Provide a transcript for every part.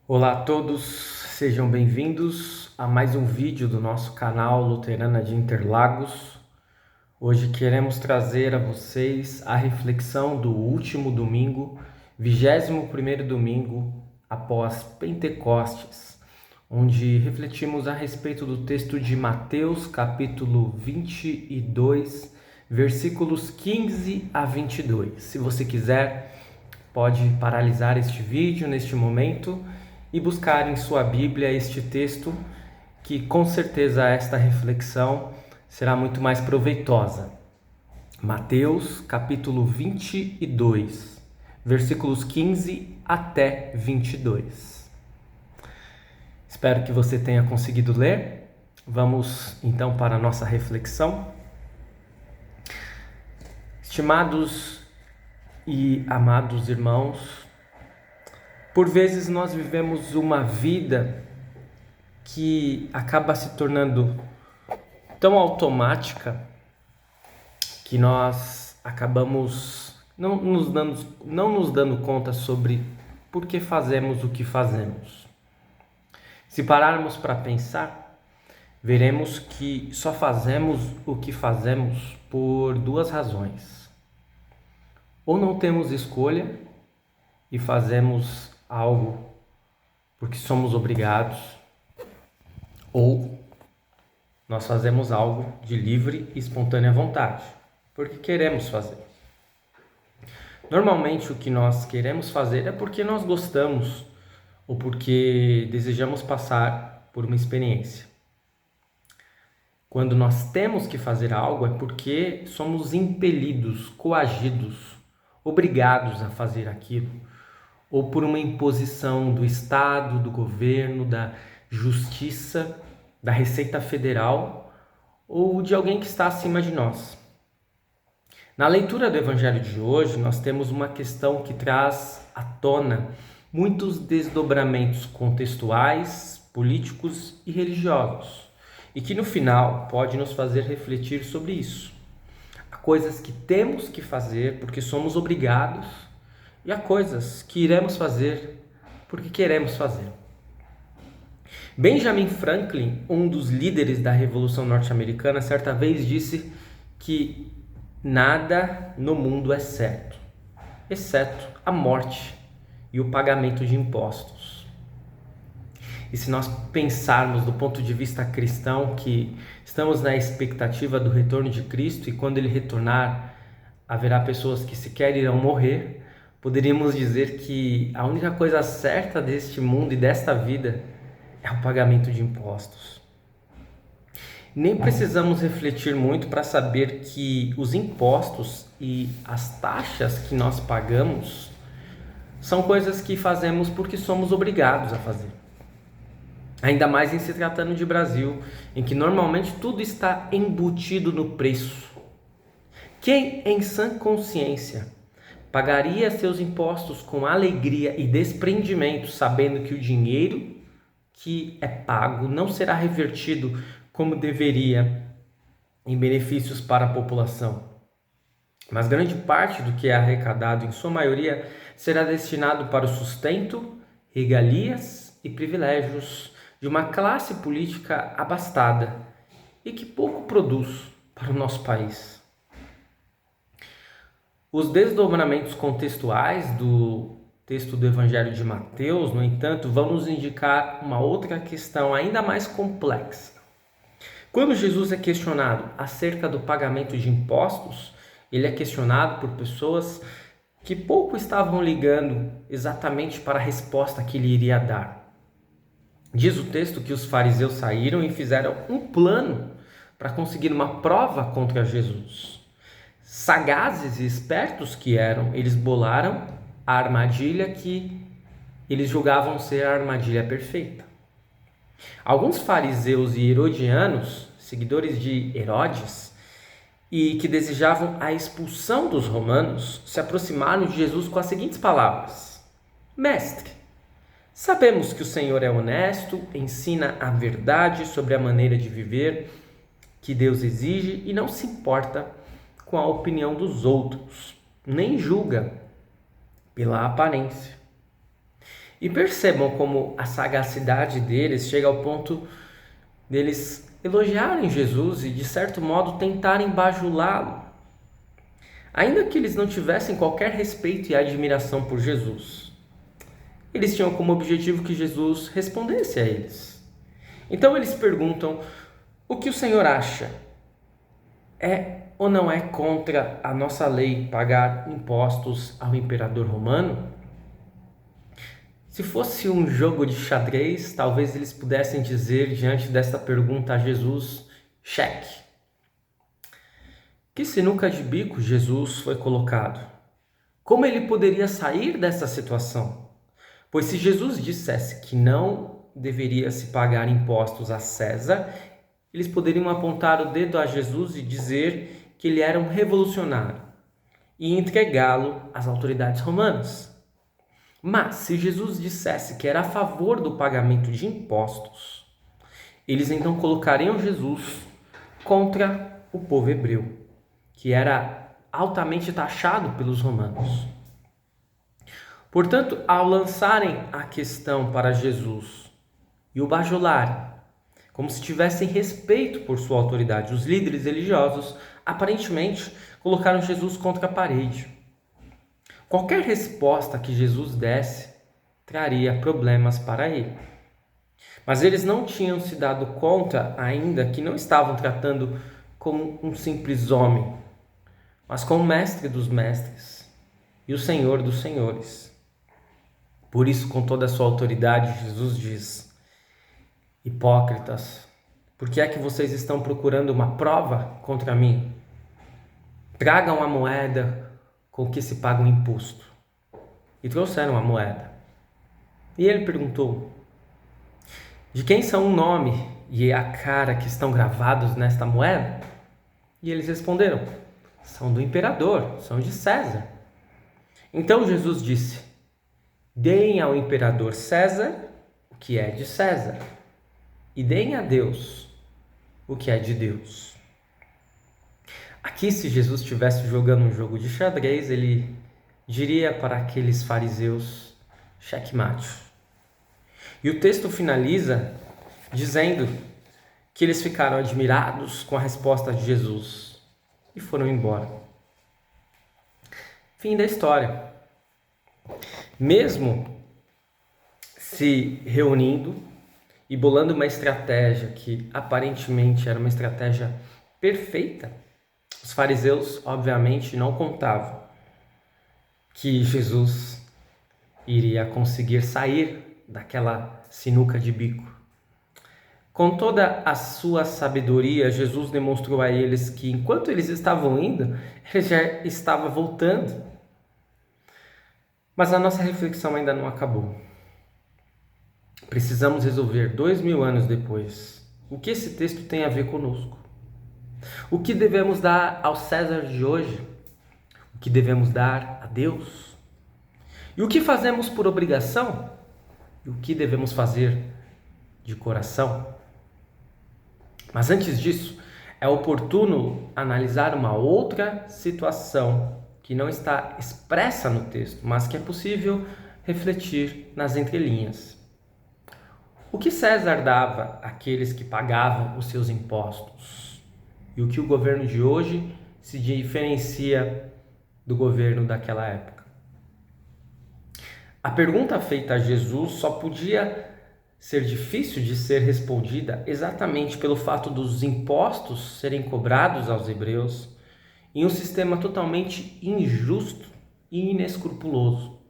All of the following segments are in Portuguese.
Olá a todos, sejam bem-vindos a mais um vídeo do nosso canal Luterana de Interlagos. Hoje queremos trazer a vocês a reflexão do último domingo, 21º domingo após Pentecostes, onde refletimos a respeito do texto de Mateus, capítulo 22, versículos 15 a 22. Se você quiser, pode paralisar este vídeo neste momento e buscar em sua Bíblia este texto, que com certeza esta reflexão será muito mais proveitosa. Mateus, capítulo 22, versículos 15 até 22. Espero que você tenha conseguido ler. Vamos então para a nossa reflexão. Estimados e amados irmãos, por vezes nós vivemos uma vida que acaba se tornando tão automática que nós acabamos não nos dando conta sobre por que fazemos o que fazemos. Se pararmos para pensar, veremos que só fazemos o que fazemos por duas razões. Ou não temos escolha e fazemos algo porque somos obrigados, ou nós fazemos algo de livre e espontânea vontade, porque queremos fazer. Normalmente o que nós queremos fazer é porque nós gostamos ou porque desejamos passar por uma experiência. Quando nós temos que fazer algo é porque somos impelidos, coagidos, obrigados a fazer aquilo, ou por uma imposição do Estado, do governo, da justiça, da Receita Federal ou de alguém que está acima de nós. Na leitura do Evangelho de hoje, nós temos uma questão que traz à tona muitos desdobramentos contextuais, políticos e religiosos, e que no final pode nos fazer refletir sobre isso. Há coisas que temos que fazer porque somos obrigados, e há coisas que iremos fazer porque queremos fazer. Benjamin Franklin, um dos líderes da Revolução Norte-Americana, certa vez disse que nada no mundo é certo, exceto a morte e o pagamento de impostos. E se nós pensarmos do ponto de vista cristão que estamos na expectativa do retorno de Cristo e quando ele retornar haverá pessoas que sequer irão morrer, poderíamos dizer que a única coisa certa deste mundo e desta vida é o pagamento de impostos. Nem precisamos refletir muito para saber que os impostos e as taxas que nós pagamos são coisas que fazemos porque somos obrigados a fazer. Ainda mais em se tratando de Brasil, em que normalmente tudo está embutido no preço. Quem em sã consciência pagaria seus impostos com alegria e desprendimento, sabendo que o dinheiro que é pago não será revertido como deveria em benefícios para a população? Mas grande parte do que é arrecadado, em sua maioria, será destinado para o sustento, regalias e privilégios de uma classe política abastada e que pouco produz para o nosso país. Os desdobramentos contextuais do texto do Evangelho de Mateus, no entanto, vão nos indicar uma outra questão ainda mais complexa. Quando Jesus é questionado acerca do pagamento de impostos, ele é questionado por pessoas que pouco estavam ligando exatamente para a resposta que ele iria dar. Diz o texto que os fariseus saíram e fizeram um plano para conseguir uma prova contra Jesus. Sagazes e espertos que eram, eles bolaram a armadilha que eles julgavam ser a armadilha perfeita. Alguns fariseus e herodianos, seguidores de Herodes, e que desejavam a expulsão dos romanos, se aproximaram de Jesus com as seguintes palavras: Mestre, sabemos que o Senhor é honesto, ensina a verdade sobre a maneira de viver que Deus exige e não se importa com a opinião dos outros, nem julga pela aparência. E percebam como a sagacidade deles chega ao ponto deles elogiarem Jesus e, de certo modo, tentarem bajulá-lo, ainda que eles não tivessem qualquer respeito e admiração por Jesus. Eles tinham como objetivo que Jesus respondesse a eles. Então eles perguntam: o que o Senhor acha? É ou não é contra a nossa lei pagar impostos ao imperador romano? Se fosse um jogo de xadrez, talvez eles pudessem dizer diante desta pergunta a Jesus: cheque. Que sinuca de bico Jesus foi colocado? Como ele poderia sair dessa situação? Pois se Jesus dissesse que não deveria se pagar impostos a César, eles poderiam apontar o dedo a Jesus e dizer que ele era um revolucionário e entregá-lo às autoridades romanas. Mas se Jesus dissesse que era a favor do pagamento de impostos, eles então colocariam Jesus contra o povo hebreu, que era altamente taxado pelos romanos. Portanto, ao lançarem a questão para Jesus e o bajularem, como se tivessem respeito por sua autoridade, os líderes religiosos aparentemente colocaram Jesus contra a parede. Qualquer resposta que Jesus desse traria problemas para ele. Mas eles não tinham se dado conta ainda que não estavam tratando com um simples homem, mas com o mestre dos mestres e o Senhor dos senhores. Por isso, com toda a sua autoridade, Jesus diz: hipócritas, por que é que vocês estão procurando uma prova contra mim? Tragam a moeda com que se paga o imposto. E trouxeram a moeda. E ele perguntou: de quem são o nome e a cara que estão gravados nesta moeda? E eles responderam: são do imperador, são de César. Então Jesus disse: deem ao imperador César o que é de César, e deem a Deus o que é de Deus. Aqui, se Jesus estivesse jogando um jogo de xadrez, ele diria para aqueles fariseus: checkmate. E o texto finaliza dizendo que eles ficaram admirados com a resposta de Jesus e foram embora. Fim da história. Mesmo se reunindo e bolando uma estratégia que aparentemente era uma estratégia perfeita, os fariseus obviamente não contavam que Jesus iria conseguir sair daquela sinuca de bico. Com toda a sua sabedoria, Jesus demonstrou a eles que enquanto eles estavam indo, ele já estava voltando. Mas a nossa reflexão ainda não acabou. Precisamos resolver 2000 anos depois o que esse texto tem a ver conosco. O que devemos dar ao César de hoje? O que devemos dar a Deus? E o que fazemos por obrigação? E o que devemos fazer de coração? Mas antes disso, é oportuno analisar uma outra situação que não está expressa no texto, mas que é possível refletir nas entrelinhas. O que César dava àqueles que pagavam os seus impostos? E o que o governo de hoje se diferencia do governo daquela época? A pergunta feita a Jesus só podia ser difícil de ser respondida exatamente pelo fato dos impostos serem cobrados aos hebreus em um sistema totalmente injusto e inescrupuloso.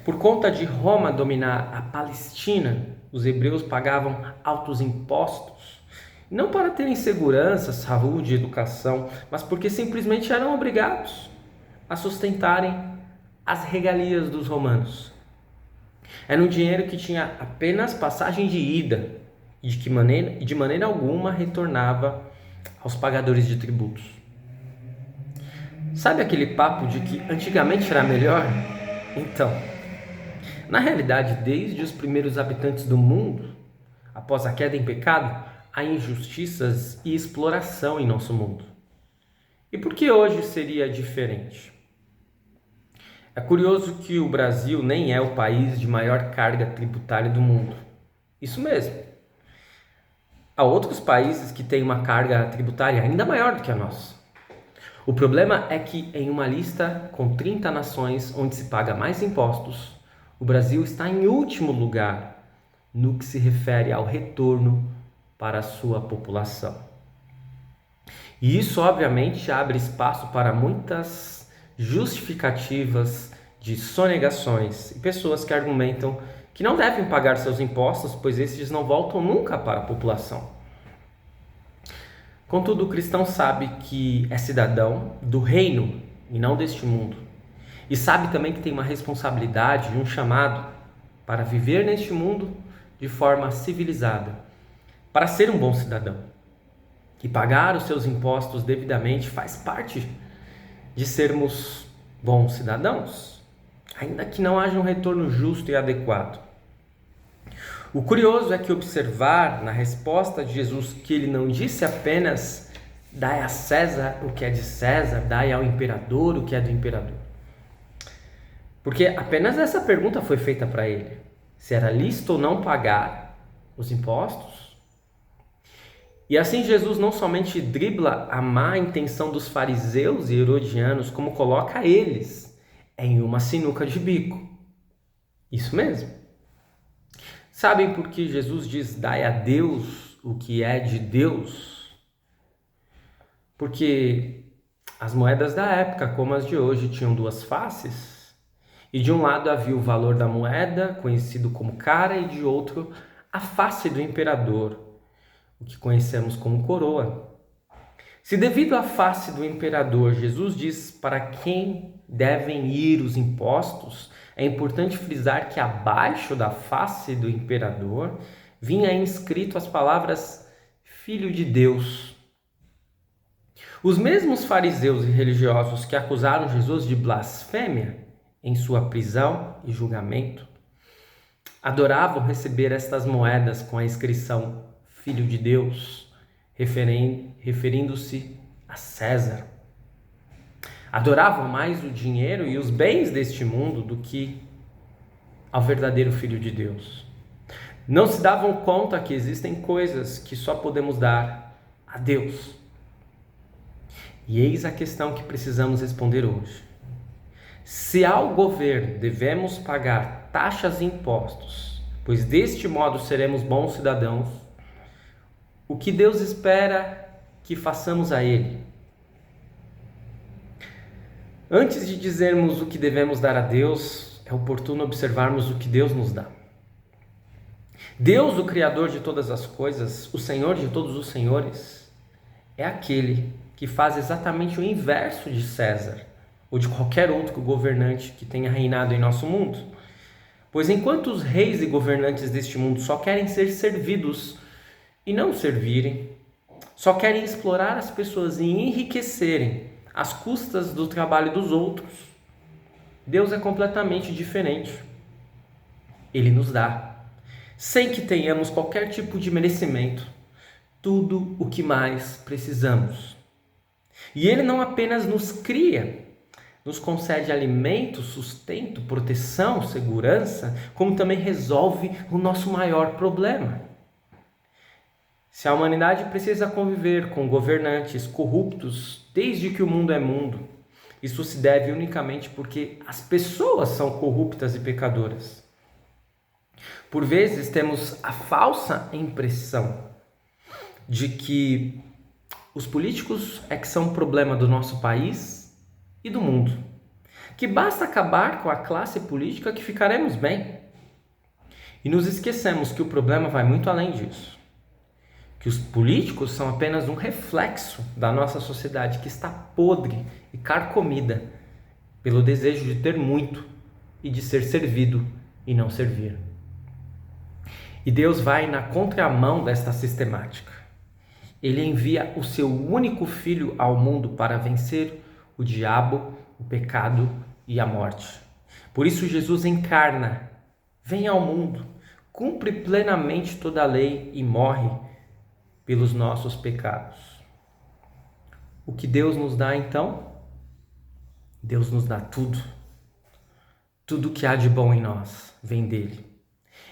Por conta de Roma dominar a Palestina, os hebreus pagavam altos impostos, não para terem segurança, saúde e educação, mas porque simplesmente eram obrigados a sustentarem as regalias dos romanos. Era um dinheiro que tinha apenas passagem de ida e de maneira alguma retornava aos pagadores de tributos. Sabe aquele papo de que antigamente era melhor? Então, na realidade, desde os primeiros habitantes do mundo, após a queda em pecado, há injustiças e exploração em nosso mundo. E por que hoje seria diferente? É curioso que o Brasil nem é o país de maior carga tributária do mundo. Isso mesmo. Há outros países que têm uma carga tributária ainda maior do que a nossa. O problema é que em uma lista com 30 nações onde se paga mais impostos, o Brasil está em último lugar no que se refere ao retorno para a sua população. E isso, obviamente, abre espaço para muitas justificativas de sonegações e pessoas que argumentam que não devem pagar seus impostos, pois esses não voltam nunca para a população. Contudo, o cristão sabe que é cidadão do reino e não deste mundo. E sabe também que tem uma responsabilidade e um chamado para viver neste mundo de forma civilizada, para ser um bom cidadão. E pagar os seus impostos devidamente faz parte de sermos bons cidadãos, ainda que não haja um retorno justo e adequado. O curioso é que observar na resposta de Jesus que ele não disse apenas dai a César o que é de César, dai ao imperador o que é do imperador. Porque apenas essa pergunta foi feita para ele, se era lícito ou não pagar os impostos. E assim Jesus não somente dribla a má intenção dos fariseus e herodianos, como coloca eles em uma sinuca de bico. Isso mesmo. Sabem por que Jesus diz, dai a Deus o que é de Deus? Porque as moedas da época, como as de hoje, tinham duas faces. E de um lado havia o valor da moeda, conhecido como cara, e de outro, a face do imperador, o que conhecemos como coroa. Se devido à face do imperador, Jesus diz para quem devem ir os impostos, é importante frisar que abaixo da face do imperador vinha inscrito as palavras Filho de Deus. Os mesmos fariseus e religiosos que acusaram Jesus de blasfêmia em sua prisão e julgamento adoravam receber estas moedas com a inscrição Filho de Deus, referindo-se a César. Adoravam mais o dinheiro e os bens deste mundo do que ao verdadeiro Filho de Deus. Não se davam conta que existem coisas que só podemos dar a Deus. E eis a questão que precisamos responder hoje. Se ao governo devemos pagar taxas e impostos, pois deste modo seremos bons cidadãos, o que Deus espera que façamos a Ele? Antes de dizermos o que devemos dar a Deus, é oportuno observarmos o que Deus nos dá. Deus, o Criador de todas as coisas, o Senhor de todos os senhores, é aquele que faz exatamente o inverso de César ou de qualquer outro governante que tenha reinado em nosso mundo. Pois enquanto os reis e governantes deste mundo só querem ser servidos e não servirem, só querem explorar as pessoas e enriquecerem às custas do trabalho dos outros, Deus é completamente diferente. Ele nos dá, sem que tenhamos qualquer tipo de merecimento, tudo o que mais precisamos. E Ele não apenas nos cria, nos concede alimento, sustento, proteção, segurança, como também resolve o nosso maior problema. Se a humanidade precisa conviver com governantes corruptos desde que o mundo é mundo, isso se deve unicamente porque as pessoas são corruptas e pecadoras. Por vezes temos a falsa impressão de que os políticos é que são o problema do nosso país e do mundo, que basta acabar com a classe política que ficaremos bem. E nos esquecemos que o problema vai muito além disso. Que os políticos são apenas um reflexo da nossa sociedade que está podre e carcomida pelo desejo de ter muito e de ser servido e não servir. E Deus vai na contramão desta sistemática. Ele envia o seu único filho ao mundo para vencer o diabo, o pecado e a morte. Por isso Jesus encarna, vem ao mundo, cumpre plenamente toda a lei e morre pelos nossos pecados. O que Deus nos dá então? Deus nos dá tudo. Tudo que há de bom em nós vem dele.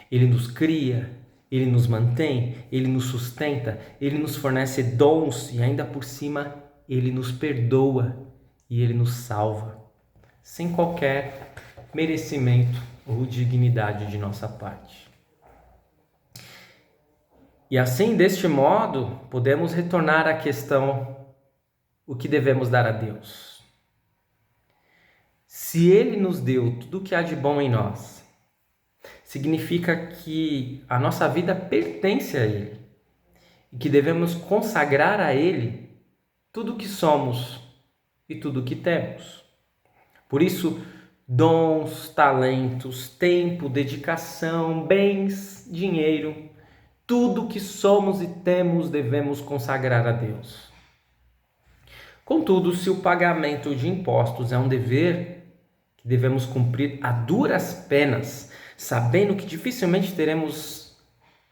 Ele nos cria, ele nos mantém, ele nos sustenta, ele nos fornece dons e ainda por cima ele nos perdoa e ele nos salva, sem qualquer merecimento ou dignidade de nossa parte. E assim, deste modo, podemos retornar à questão: o que devemos dar a Deus? Se Ele nos deu tudo o que há de bom em nós, significa que a nossa vida pertence a Ele e que devemos consagrar a Ele tudo o que somos e tudo o que temos. Por isso, dons, talentos, tempo, dedicação, bens, dinheiro, tudo o que somos e temos devemos consagrar a Deus. Contudo, se o pagamento de impostos é um dever que devemos cumprir a duras penas, sabendo que dificilmente teremos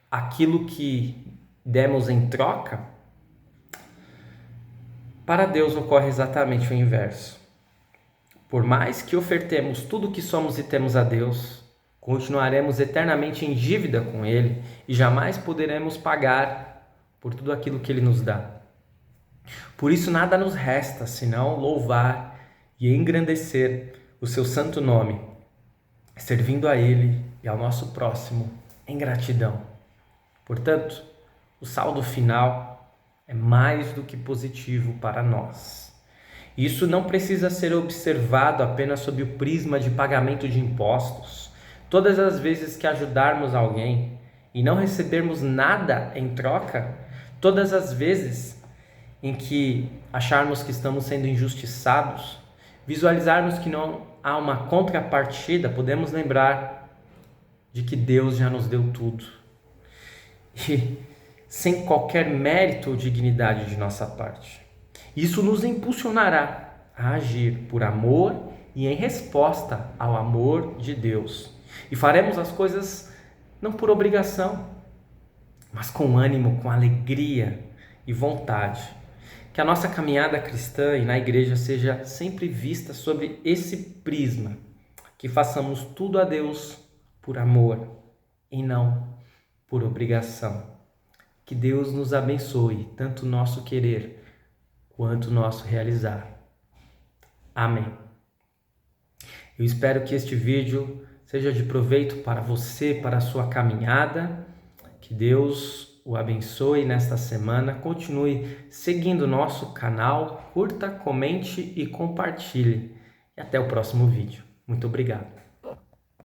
aquilo que demos em troca, para Deus ocorre exatamente o inverso. Por mais que ofertemos tudo o que somos e temos a Deus, continuaremos eternamente em dívida com Ele e jamais poderemos pagar por tudo aquilo que Ele nos dá. Por isso nada nos resta senão louvar e engrandecer o seu santo nome, servindo a Ele e ao nosso próximo em gratidão. Portanto, o saldo final é mais do que positivo para nós. Isso não precisa ser observado apenas sob o prisma de pagamento de impostos. Todas as vezes que ajudarmos alguém e não recebermos nada em troca, todas as vezes em que acharmos que estamos sendo injustiçados, visualizarmos que não há uma contrapartida, podemos lembrar de que Deus já nos deu tudo. E sem qualquer mérito ou dignidade de nossa parte. Isso nos impulsionará a agir por amor e em resposta ao amor de Deus. E faremos as coisas não por obrigação, mas com ânimo, com alegria e vontade. Que a nossa caminhada cristã e na igreja seja sempre vista sobre esse prisma, que façamos tudo a Deus por amor e não por obrigação. Que Deus nos abençoe, tanto o nosso querer quanto o nosso realizar. Amém. Eu espero que este vídeo seja de proveito para você, para a sua caminhada. Que Deus o abençoe nesta semana. Continue seguindo o nosso canal, curta, comente e compartilhe. E até o próximo vídeo. Muito obrigado.